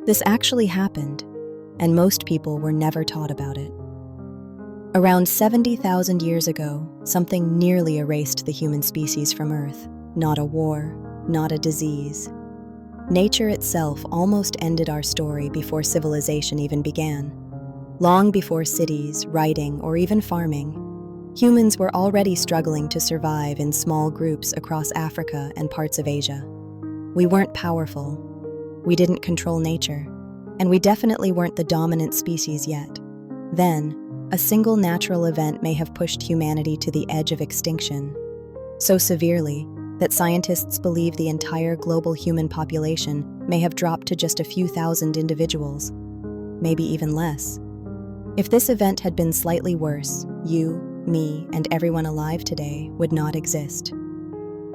This actually happened, and most people were never taught about it. Around 70,000 years ago, something nearly erased the human species from Earth. Not a war, not a disease. Nature itself almost ended our story before civilization even began. Long before cities, writing, or even farming, humans were already struggling to survive in small groups across Africa and parts of Asia. We weren't powerful, we didn't control nature, and we definitely weren't the dominant species yet. Then, a single natural event may have pushed humanity to the edge of extinction, so severely that scientists believe the entire global human population may have dropped to just a few thousand individuals, maybe even less. If this event had been slightly worse, you, me, and everyone alive today would not exist.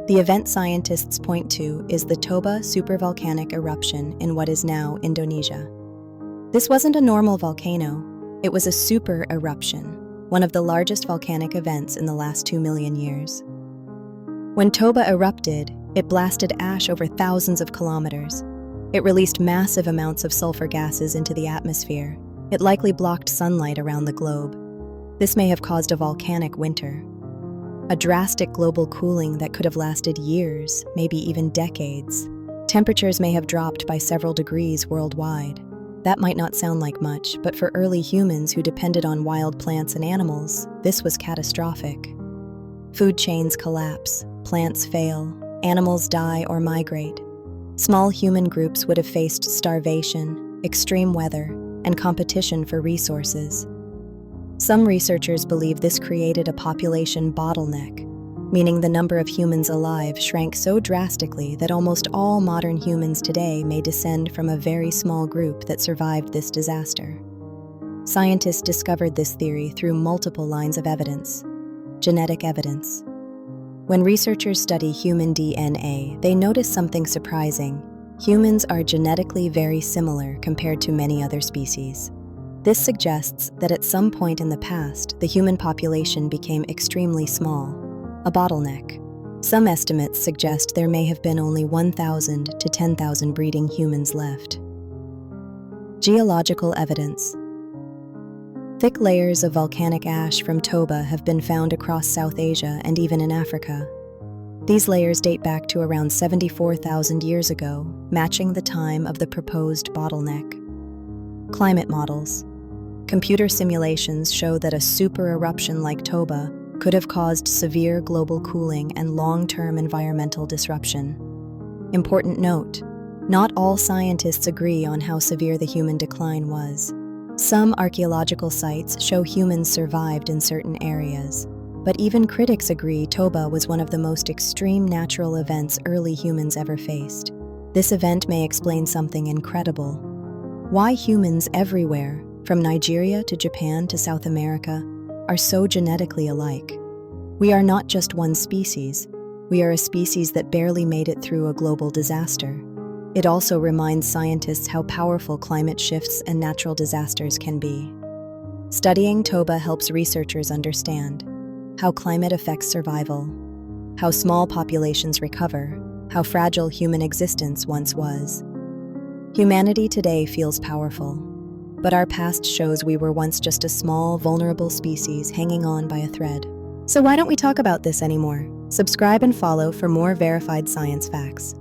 The event scientists point to is the Toba supervolcanic eruption in what is now Indonesia. This wasn't a normal volcano. It was a super eruption, one of the largest volcanic events in the last 2 million years. When Toba erupted, it blasted ash over thousands of kilometers. It released massive amounts of sulfur gases into the atmosphere. It likely blocked sunlight around the globe. This may have caused a volcanic winter, a drastic global cooling that could have lasted years, maybe even decades. Temperatures may have dropped by several degrees worldwide. That might not sound like much, but for early humans who depended on wild plants and animals, this was catastrophic. Food chains collapse, plants fail, animals die or migrate. Small human groups would have faced starvation, extreme weather, and competition for resources. Some researchers believe this created a population bottleneck, meaning the number of humans alive shrank so drastically that almost all modern humans today may descend from a very small group that survived this disaster. Scientists discovered this theory through multiple lines of evidence. Genetic evidence. When researchers study human DNA, they notice something surprising. Humans are genetically very similar compared to many other species. This suggests that at some point in the past, the human population became extremely small, a bottleneck. Some estimates suggest there may have been only 1,000 to 10,000 breeding humans left. Geological evidence. Thick layers of volcanic ash from Toba have been found across South Asia and even in Africa. These layers date back to around 74,000 years ago, matching the time of the proposed bottleneck. Climate models. Computer simulations show that a super eruption like Toba could have caused severe global cooling and long-term environmental disruption. Important note, not all scientists agree on how severe the human decline was. Some archaeological sites show humans survived in certain areas, but even critics agree Toba was one of the most extreme natural events early humans ever faced. This event may explain something incredible. Why humans everywhere, from Nigeria to Japan to South America, are so genetically alike. We are not just one species, we are a species that barely made it through a global disaster. It also reminds scientists how powerful climate shifts and natural disasters can be. Studying Toba helps researchers understand how climate affects survival, how small populations recover, how fragile human existence once was. Humanity today feels powerful, but our past shows we were once just a small, vulnerable species hanging on by a thread. So why don't we talk about this anymore? Subscribe and follow for more verified science facts.